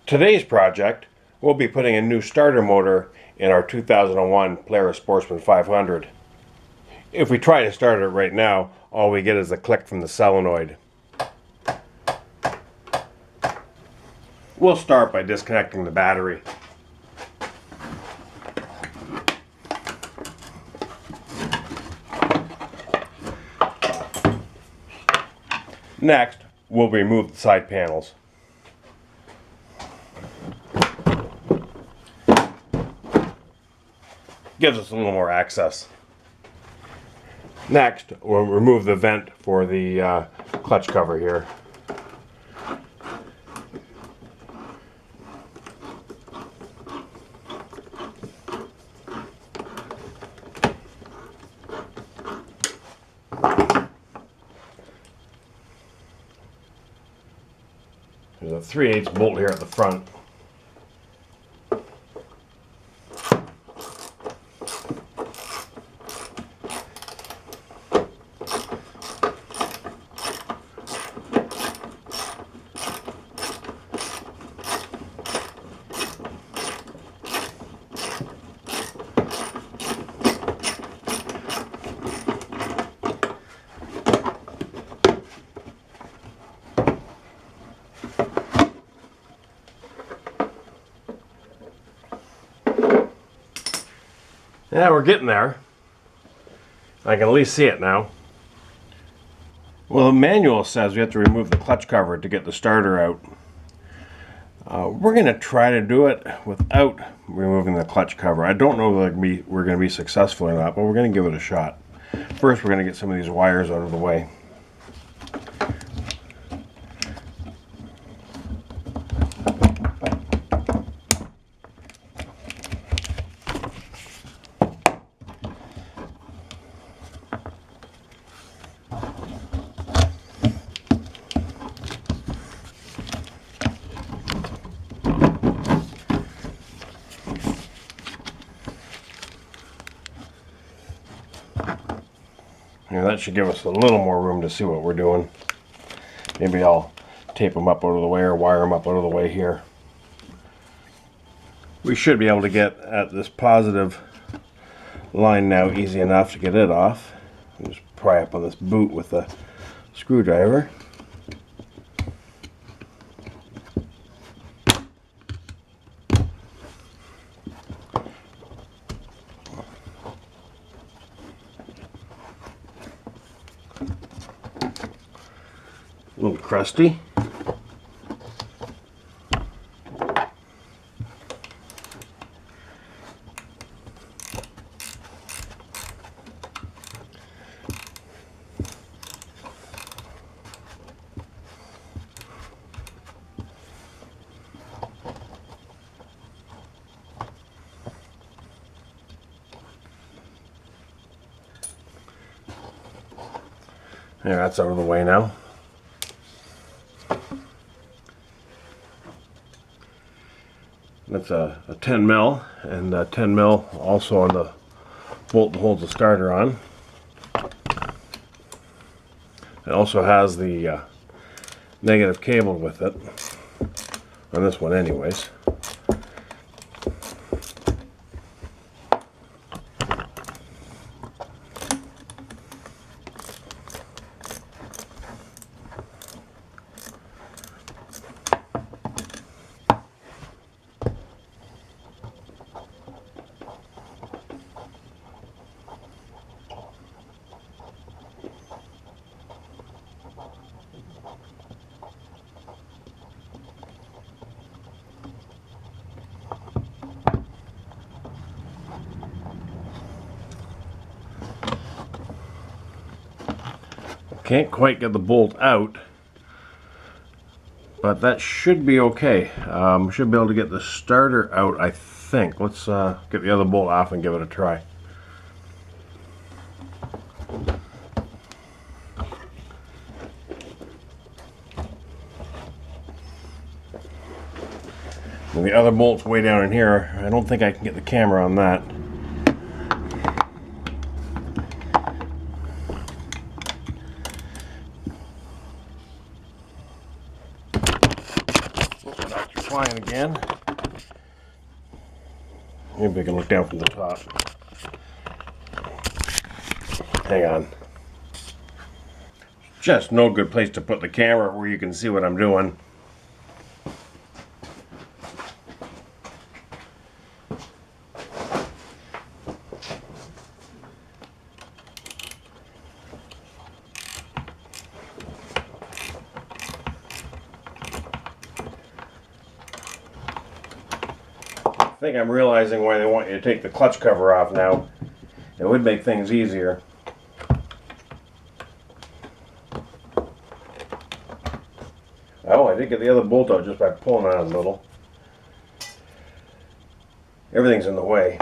Today's project, we'll be putting a new starter motor in our 2001 Polaris Sportsman 500. If we try to start it right now, all we get is a click from the solenoid. We'll start by disconnecting the battery. Next, we'll remove the side panels. Gives us a little more access. Next, we'll remove the vent for the clutch cover here. There's a 3/8 bolt here at the front. Yeah, we're getting there. I can at least see it now. Well, the manual says we have to remove the clutch cover to get the starter out. We're going to try to do it without removing the clutch cover. I don't know that we're going to be successful or not, but we're going to give it a shot. First, we're going to get some of these wires out of the way. Yeah, that should give us a little more room to see what we're doing. Maybe I'll tape them up out of the way or wire them up out of the way here. We should be able to get at this positive line now easy enough to get it off. Just pry up on this boot with a screwdriver. A little crusty. There, that's out of the way now. That's a 10 mil and a 10 mil also on the bolt that holds the starter on. It also has the negative cable with it, on this one anyways. Can't quite get the bolt out, but that should be okay. Should be able to get the starter out, I think. Let's get the other bolt off and give it a try. And the other bolt's way down in here. I don't think I can get the camera on that. flying again. Maybe I can look down from the top. Hang on. Just no good place to put the camera where you can see what I'm doing. I think I'm realizing why they want you to take the clutch cover off now. It would make things easier. Oh, I did get the other bolt out just by pulling on it a little. Everything's in the way.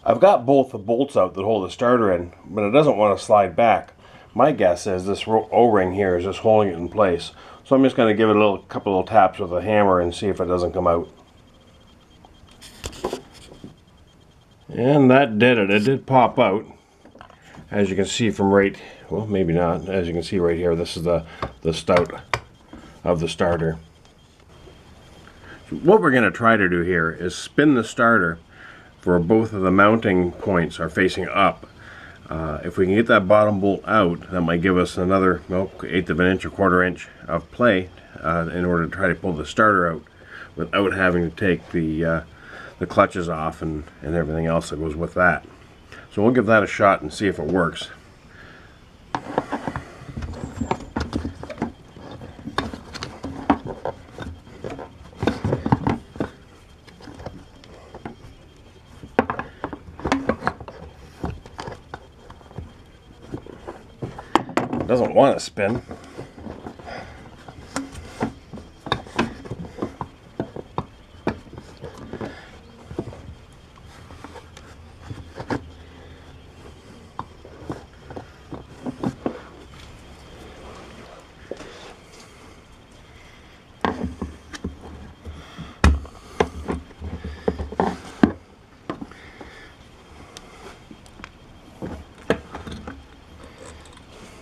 I've got both the bolts out that hold the starter in, but it doesn't want to slide back. My guess is this O-ring here is just holding it in place. So I'm just going to give it a couple little taps with a hammer and see if it doesn't come out. And that did it. It did pop out. As you can see from well, maybe not. As you can see right here, this is the stout of the starter. So what we're going to try to do here is spin the starter where both of the mounting points are facing up. If we can get that bottom bolt out, that might give us another 1/8 of an inch or 1/4 inch of play in order to try to pull the starter out without having to take the clutches off and everything else that goes with that. So we'll give that a shot and see if it works. It doesn't want to spin.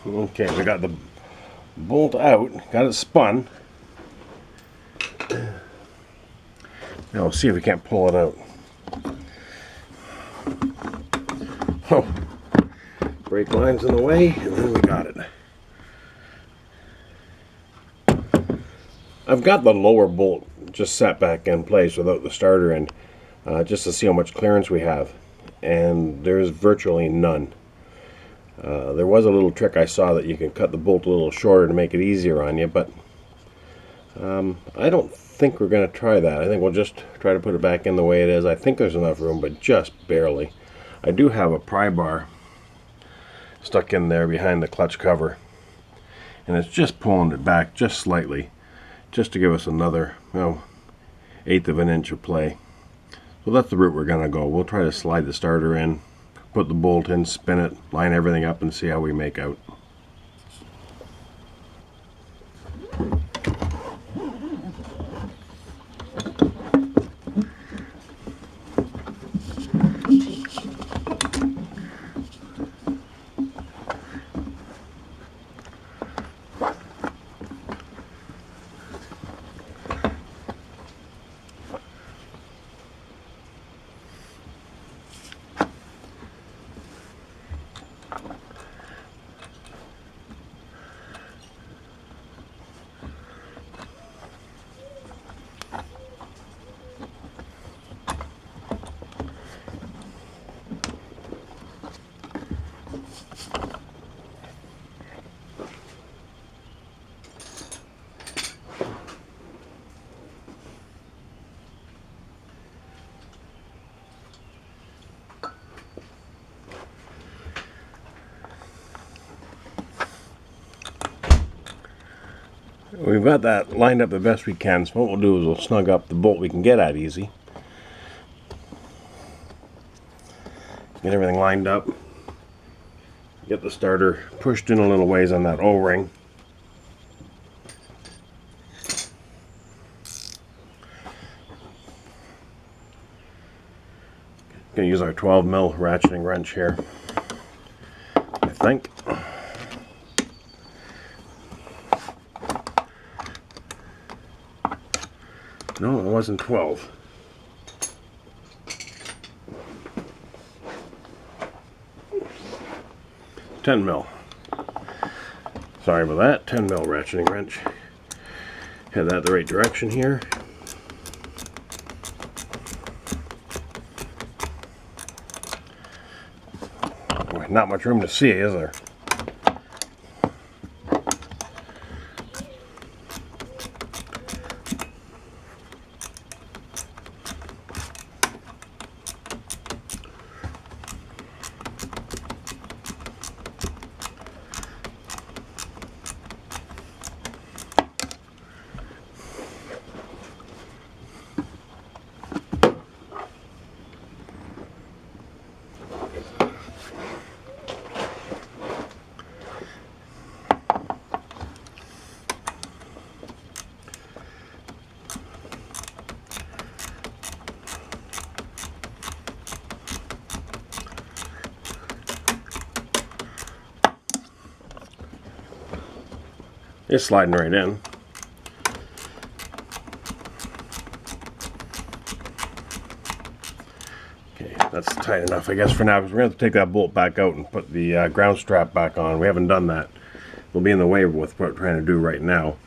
Okay, we got the bolt out, got it spun. Now we'll see if we can't pull it out. Oh, brake line's in the way, and then we got it. I've got the lower bolt just set back in place without the starter in, just to see how much clearance we have, and there's virtually none. There was a little trick I saw that you can cut the bolt a little shorter to make it easier on you, but I don't think we're going to try that. I think we'll just try to put it back in the way it is. I think there's enough room, but just barely. I do have a pry bar stuck in there behind the clutch cover, and it's just pulling it back just slightly, just to give us another 1/8 of an inch of play. So that's the route we're going to go. We'll try to slide the starter in, put the bolt in, spin it, line everything up, and see how we make out. We've got that lined up the best we can, so what we'll do is we'll snug up the bolt we can get at easy. Get everything lined up. Get the starter pushed in a little ways on that O-ring. Gonna use our 12 mil ratcheting wrench here, I think. No, it wasn't 12. 10 mil. Sorry about that. 10 mil ratcheting wrench. Head that the right direction here. Boy, not much room to see, is there? It's sliding right in. Okay, that's tight enough, I guess, for now, because we're going to have to take that bolt back out and put the ground strap back on. We haven't done that. It'll be in the way with what we're trying to do right now.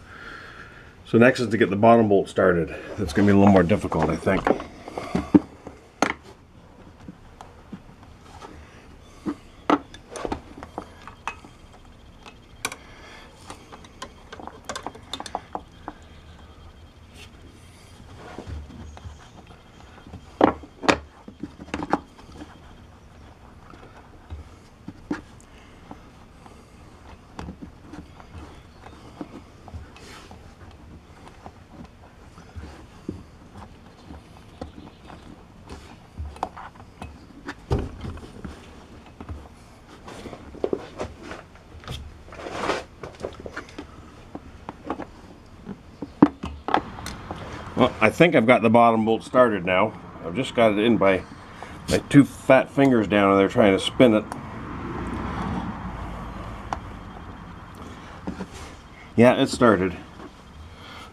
So next is to get the bottom bolt started. That's going to be a little more difficult, I think. Well, I think I've got the bottom bolt started now. I've just got it in by my two fat fingers down there trying to spin it. Yeah, it started.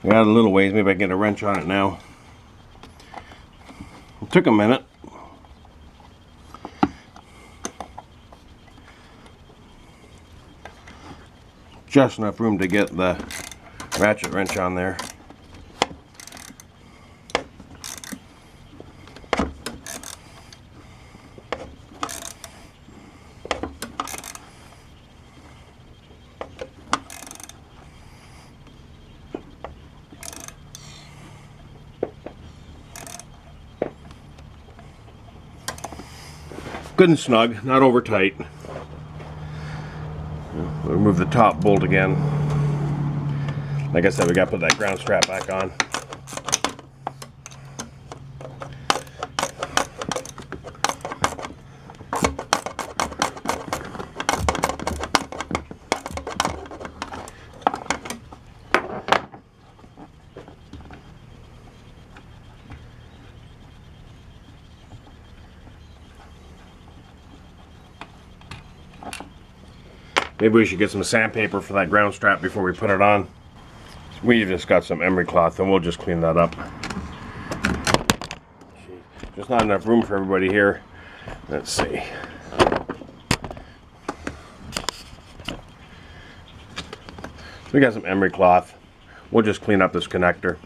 I got a little ways, maybe I can get a wrench on it now. It took a minute. Just enough room to get the ratchet wrench on there. Good and snug, not over tight. We'll remove the top bolt again. Like I said, we got to put that ground strap back on. Maybe we should get some sandpaper for that ground strap before we put it on. We just got some emery cloth and we'll just clean that up. There's not enough room for everybody here. Let's see. We got some emery cloth. We'll just clean up this connector.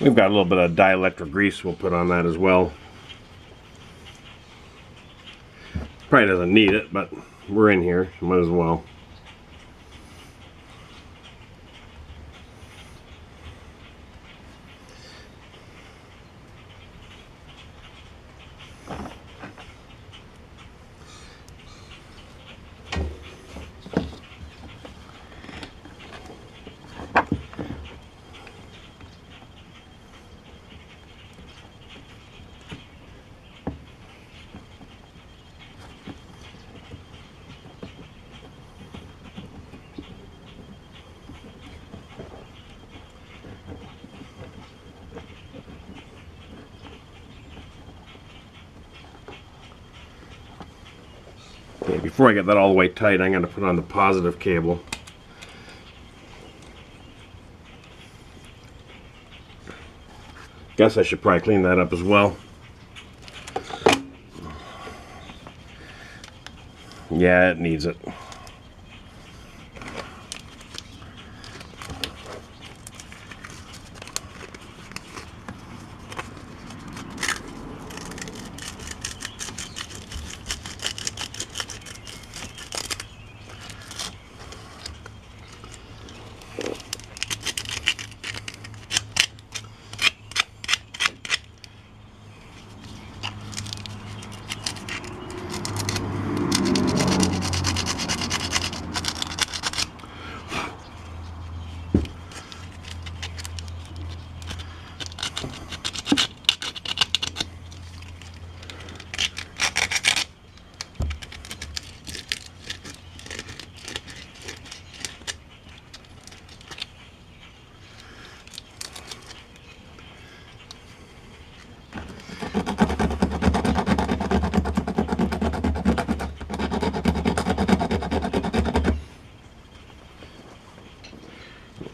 We've got a little bit of dielectric grease we'll put on that as well. Probably doesn't need it, but we're in here, might as well. Okay, before I get that all the way tight, I'm going to put on the positive cable. Guess I should probably clean that up as well. Yeah, it needs it.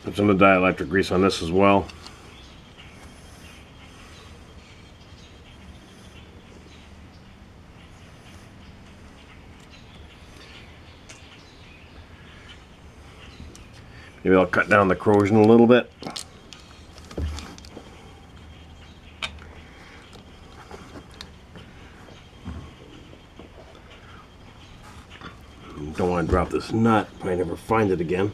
Put some of the dielectric grease on this as well. Maybe I'll cut down the corrosion a little bit. Don't want to drop this nut, if I never find it again.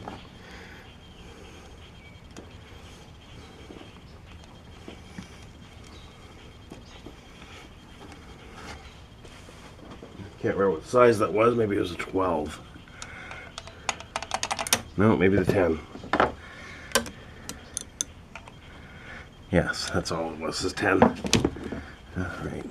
Can't remember what size that was. Maybe it was a 12. No, maybe the 10. Yes, that's all it was, is 10. All right.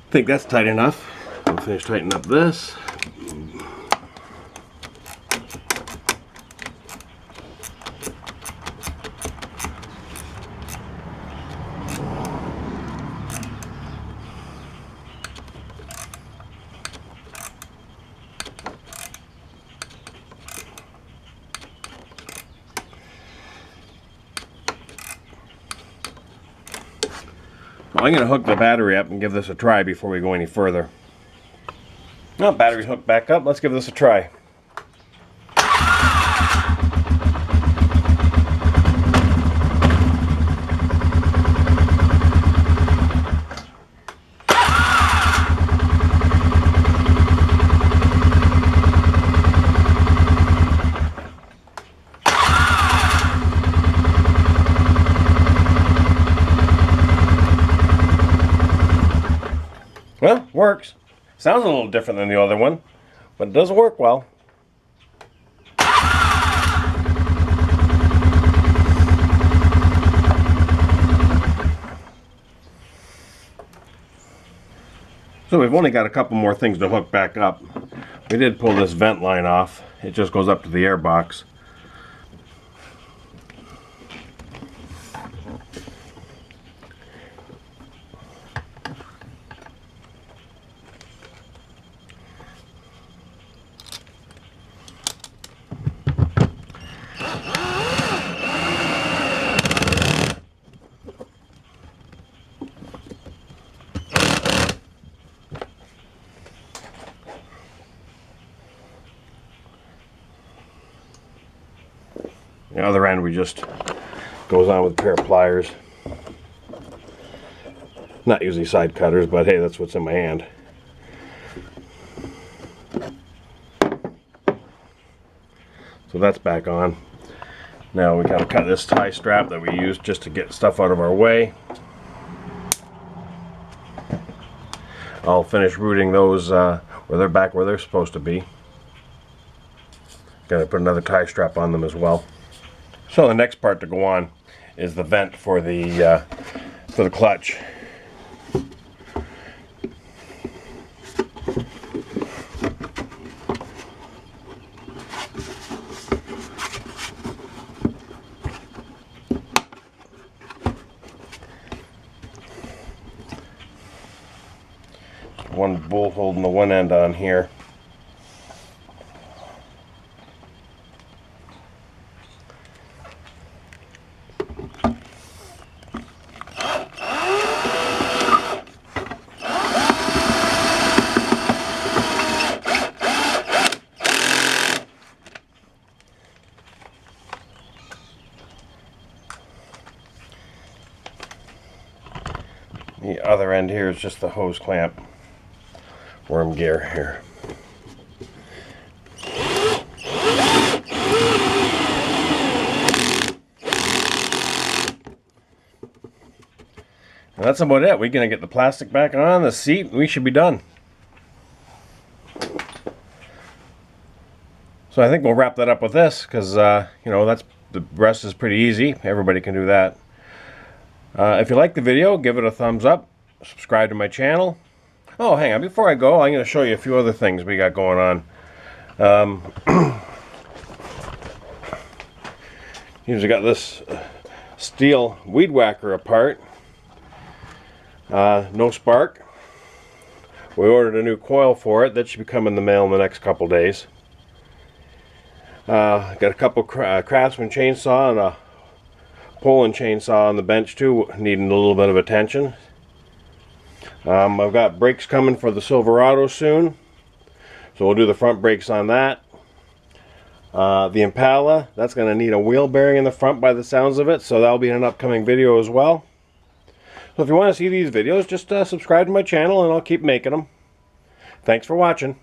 I think that's tight enough. I'll finish tightening up this. I'm going to hook the battery up and give this a try before we go any further. Now, battery's hooked back up. Let's give this a try. Well, works. Sounds a little different than the other one, but it does work well. So we've only got a couple more things to hook back up. We did pull this vent line off. It just goes up to the air box. The other end we just goes on with a pair of pliers. Not usually side cutters, but hey, that's what's in my hand. So that's back on. Now we gotta cut this tie strap that we used just to get stuff out of our way. I'll finish rooting those where they're back where they're supposed to be. Gotta put another tie strap on them as well. So the next part to go on is the vent for the clutch. One bolt holding the one end on here. The other end here is just the hose clamp. Worm gear here. And that's about it. We're gonna get the plastic back on the seat. We should be done. So I think we'll wrap that up with this because you know, that's the rest is pretty easy. Everybody can do that. If you like the video, give it a thumbs up. Subscribe to my channel. Oh, hang on. Before I go, I'm going to show you a few other things we got going on. Usually got this steel weed whacker apart. No spark. We ordered a new coil for it. That should be coming in the mail in the next couple days. Got a couple Craftsman chainsaw and a Poland chainsaw on the bench too, needing a little bit of attention. I've got brakes coming for the Silverado soon, so we'll do the front brakes on that. The Impala, that's going to need a wheel bearing in the front by the sounds of it, so that'll be in an upcoming video as well. So if you want to see these videos, just subscribe to my channel and I'll keep making them. Thanks for watching.